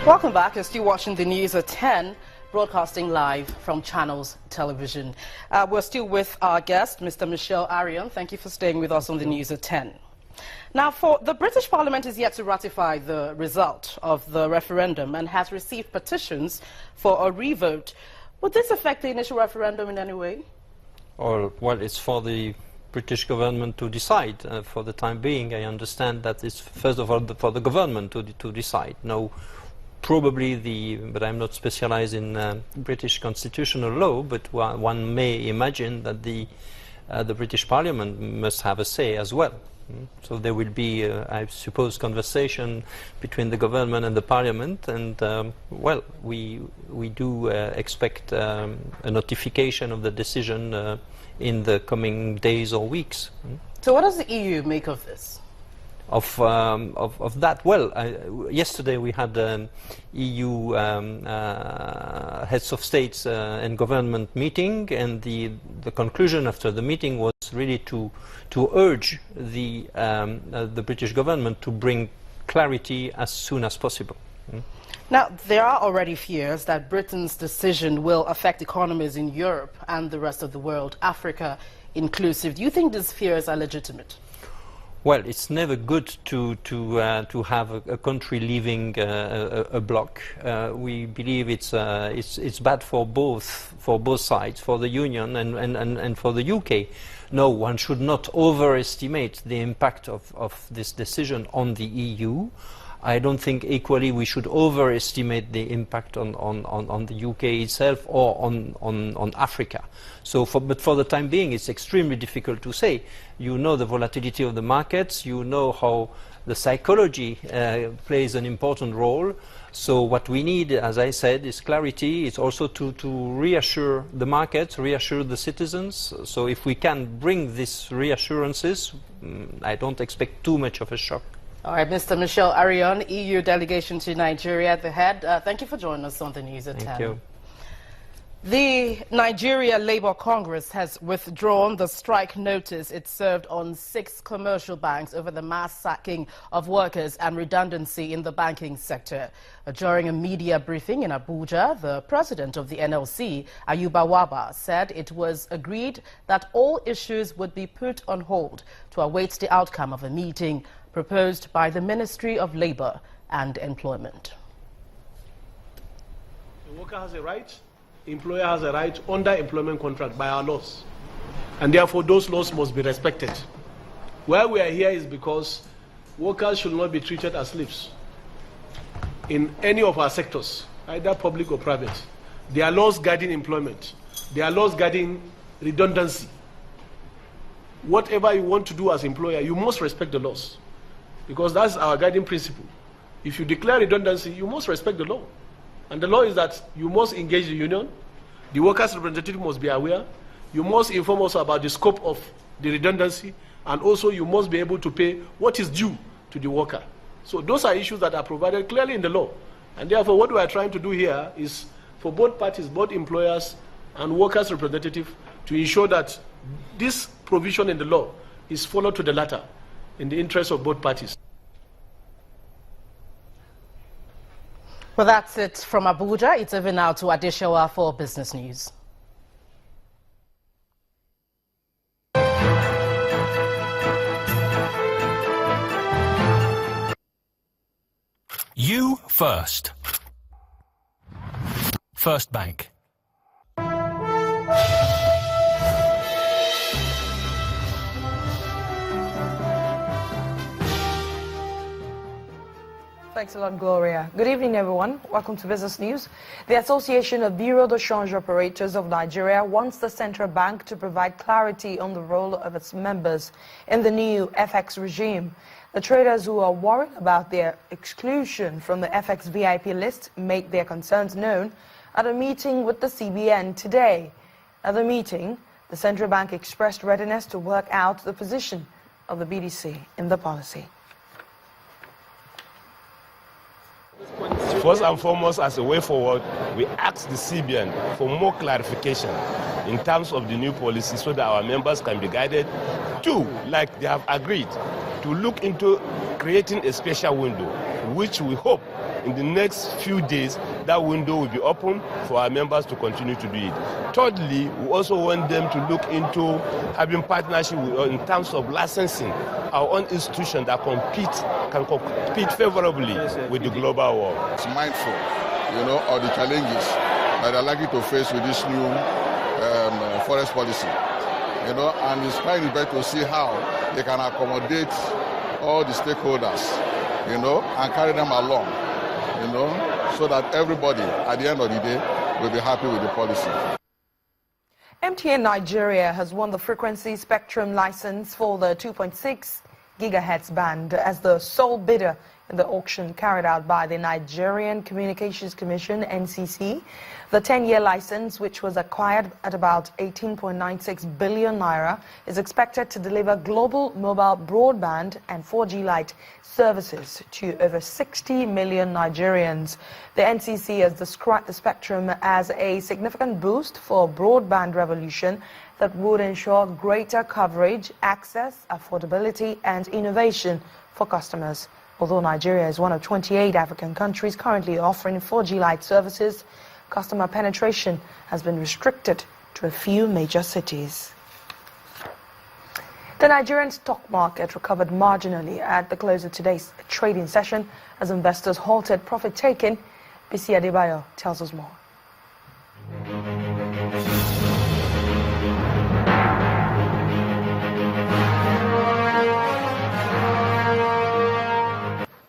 Welcome back. You're still watching the news at 10, broadcasting live from Channels Television. We're still with our guest, Mr. Michel Arion. Thank you for staying with us on the news at 10. Now, the British Parliament is yet to ratify the result of the referendum and has received petitions for a revote. Would this affect the initial referendum in any way? Well, it's for the British government to decide. For the time being, I understand that it's first of all for the government to decide. Now, probably but I'm not specialized in British constitutional law, but one may imagine that the British Parliament must have a say as well. So there will be, I suppose, conversation between the government and the Parliament, and we do expect a notification of the decision in the coming days or weeks. So what does the EU make of this? Of that? Well, yesterday we had EU heads of states and government meeting, and the conclusion after the meeting was really to urge the British government to bring clarity as soon as possible. Now, there are already fears that Britain's decision will affect economies in Europe and the rest of the world, Africa inclusive. Do you think these fears are legitimate? Well, it's never good to have a country leaving a bloc. We believe it's bad for both sides, for the Union and for the UK. No, one should not overestimate the impact of this decision on the EU. I don't think equally we should overestimate the impact on the UK itself or on Africa. But for the time being, it's extremely difficult to say. You know the volatility of the markets, you know how the psychology plays an important role. So what we need, as I said, is clarity. It's also to reassure the markets, reassure the citizens. So if we can bring these reassurances, I don't expect too much of a shock. All right, Mr. Michel Arion, EU delegation to Nigeria at the head. Thank you for joining us on the news at 10. Thank you. The Nigeria Labour Congress has withdrawn the strike notice it served on 6 commercial banks over the mass sacking of workers and redundancy in the banking sector. During a media briefing in Abuja, the president of the NLC, Ayuba Waba, said it was agreed that all issues would be put on hold to await the outcome of a meeting proposed by the Ministry of Labour and Employment. The worker has a right, the employer has a right under employment contract by our laws. And therefore those laws must be respected. Why we are here is because workers should not be treated as slaves in any of our sectors, either public or private. There are laws guiding employment. There are laws guiding redundancy. Whatever you want to do as employer, you must respect the laws, because that's our guiding principle. If you declare redundancy, you must respect the law. And the law is that you must engage the union, the workers' representative must be aware, you must inform us about the scope of the redundancy, and also you must be able to pay what is due to the worker. So those are issues that are provided clearly in the law. And therefore what we are trying to do here is for both parties, both employers and workers' representative, to ensure that this provision in the law is followed to the letter in the interest of both parties. Well, that's it from Abuja. It's over now to Adeshawa for business news. You first. First Bank. Thanks a lot, Gloria. Good evening, everyone. Welcome to Business News. The Association of Bureau de Change Operators of Nigeria wants the central bank to provide clarity on the role of its members in the new FX regime. The traders who are worried about their exclusion from the FX VIP list make their concerns known at a meeting with the CBN today. At the meeting, the central bank expressed readiness to work out the position of the BDC in the policy. First and foremost, as a way forward, we ask the CBN for more clarification in terms of the new policy so that our members can be guided. Two, like they have agreed, to look into creating a special window, which we hope in the next few days that window will be open for our members to continue to do it. Thirdly, we also want them to look into having partnership in terms of licensing our own institution that can compete favorably with the global world. It's mindful, of the challenges that they're likely to face with this new forest policy, and it's trying its best to see how they can accommodate all the stakeholders, and carry them along, so that everybody at the end of the day will be happy with the policy. MTN Nigeria has won the frequency spectrum license for the 2.6 gigahertz band as the sole bidder in the auction carried out by the Nigerian Communications Commission, NCC. The 10-year license, which was acquired at about 18.96 billion naira, is expected to deliver global mobile broadband and 4G Lite services to over 60 million Nigerians. The NCC has described the spectrum as a significant boost for broadband revolution that would ensure greater coverage, access, affordability, and innovation for customers. Although Nigeria is one of 28 African countries currently offering 4G Lite services, customer penetration has been restricted to a few major cities. The Nigerian stock market recovered marginally at the close of today's trading session as investors halted profit-taking. BC Adebayo tells us more.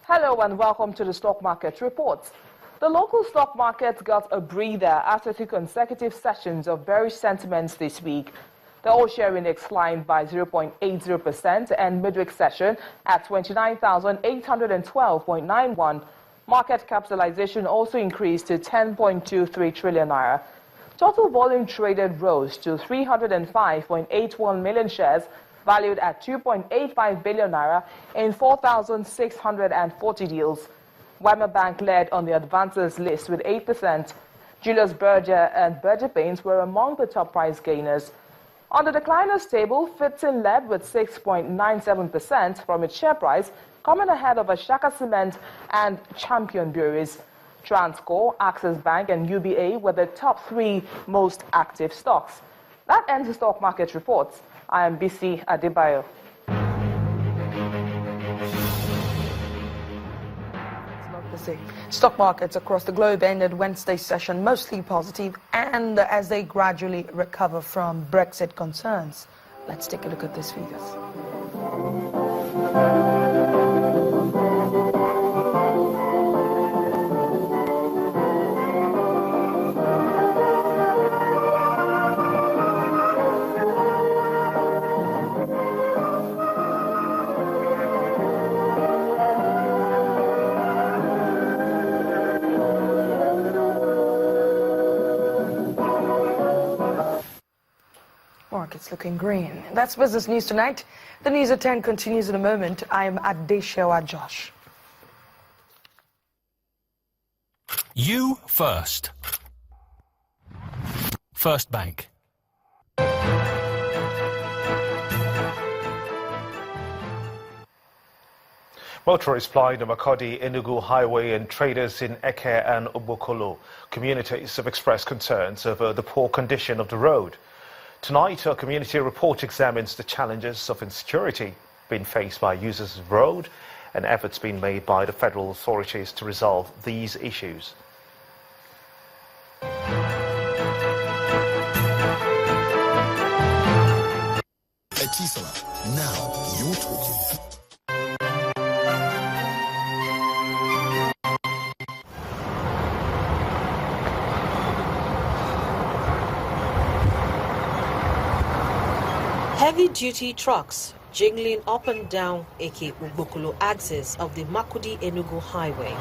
Hello and welcome to the Stock Market Report. The local stock market got a breather after 2 consecutive sessions of bearish sentiments this week. The all-share index climbed by 0.80% and midweek session at 29,812.91. Market capitalization also increased to 10.23 trillion naira. Total volume traded rose to 305.81 million shares, valued at 2.85 billion naira in 4,640 deals. Weimar Bank led on the advances list with 8%. Julius Berger and Berger Paints were among the top price gainers. On the decliners table, Fitzin led with 6.97% from its share price, coming ahead of Ashaka Cement and Champion Breweries. Transcorp, Access Bank and UBA were the top 3 most active stocks. That ends the stock market reports. I am BC Adebayo. Stock markets across the globe ended Wednesday's session mostly positive and as they gradually recover from Brexit concerns. Let's take a look at these figures. Markets looking green. That's business news tonight. The news at 10 continues in a moment. I am Adeshewa Josh. You first. First Bank. Motorists plying the Makurdi-Enugu Highway and traders in Eke and Obokolo communities have expressed concerns over the poor condition of the road. Tonight, a community report examines the challenges of insecurity being faced by users of the road and efforts being made by the federal authorities to resolve these issues. Etisalat, now you're talking. Heavy-duty trucks jingling up and down Eke Ubokolo axis of the Makurdi-Enugu Highway.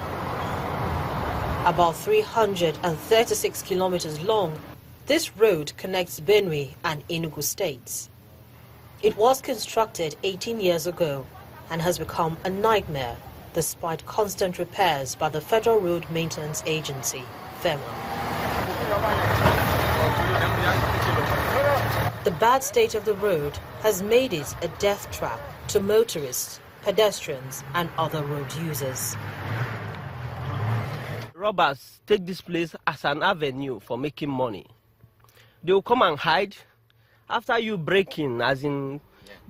About 336 kilometers long, this road connects Benue and Enugu states. It was constructed 18 years ago and has become a nightmare despite constant repairs by the Federal Road Maintenance Agency, FEMA. The bad state of the road has made it a death trap to motorists, pedestrians and other road users. Robbers take this place as an avenue for making money. They will come and hide. After you break in, as in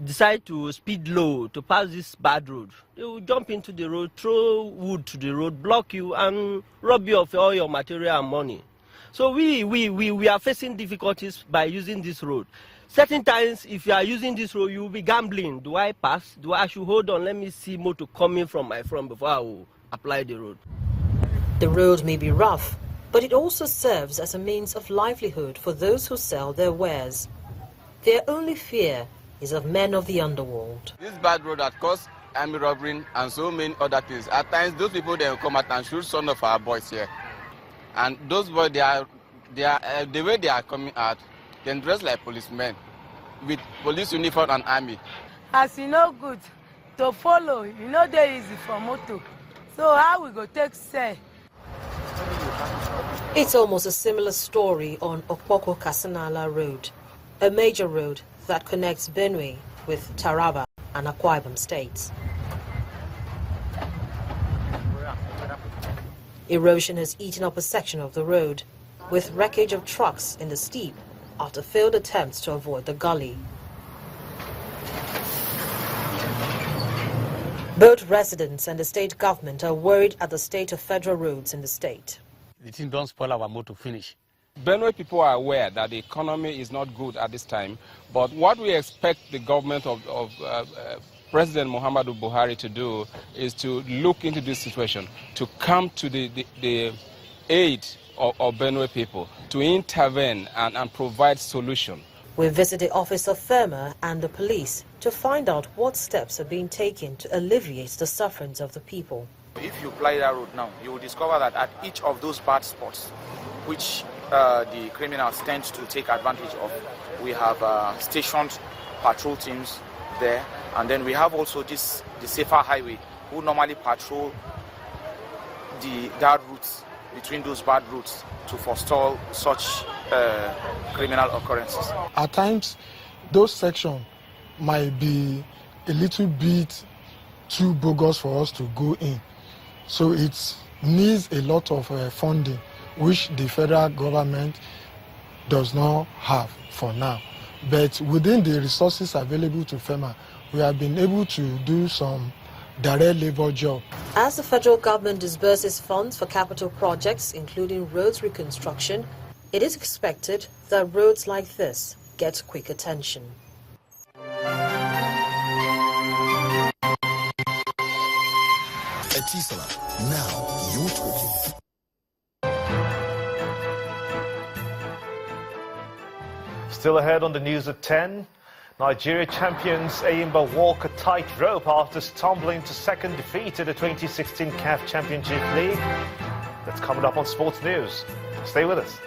decide to speed low to pass this bad road, they will jump into the road, throw wood to the road, block you and rob you of all your material and money. So we are facing difficulties by using this road. Certain times, if you are using this road, you will be gambling. Do I pass? I should hold on? Let me see motor coming from my front before I will apply the road. The road may be rough, but it also serves as a means of livelihood for those who sell their wares. Their only fear is of men of the underworld. This bad road that caused army robbery and so many other things. At times, those people they will come out and shoot some of our boys here. And those boys, the way they are coming out, they dress like policemen with police uniform and army. As you know, good to follow, you know, they're easy for motor. So how we go take say? It's almost a similar story on Okpoko-Kasanala Road, a major road that connects Benue with Taraba and Akwa Ibom states. Erosion has eaten up a section of the road, with wreckage of trucks in the steep after failed attempts to avoid the gully. Both residents and the state government are worried at the state of federal roads in the state. The thing don't spoil our motor finish. Benue people are aware that the economy is not good at this time, but what we expect the government of President Muhammadu Buhari to do is to look into this situation, to come to the aid of Benue people, to intervene and provide solution. We visit the office of FEMA and the police to find out what steps are being taken to alleviate the sufferings of the people. If you apply that road now, you will discover that at each of those bad spots, which the criminals tend to take advantage of, we have stationed patrol teams there, and then we have also the safer highway, who normally patrol that routes between those bad routes to forestall such criminal occurrences. At times, those sections might be a little bit too bogus for us to go in. So it needs a lot of funding, which the federal government does not have for now. But within the resources available to FEMA, we have been able to do some direct labor job. As the federal government disburses funds for capital projects, including roads reconstruction, it is expected that roads like this get quick attention. Etisala, now you're talking. Still ahead on the news at 10. Nigeria champions Ayimba walk a tightrope after stumbling to second defeat in the 2016 CAF Championship League. That's coming up on Sports News. Stay with us.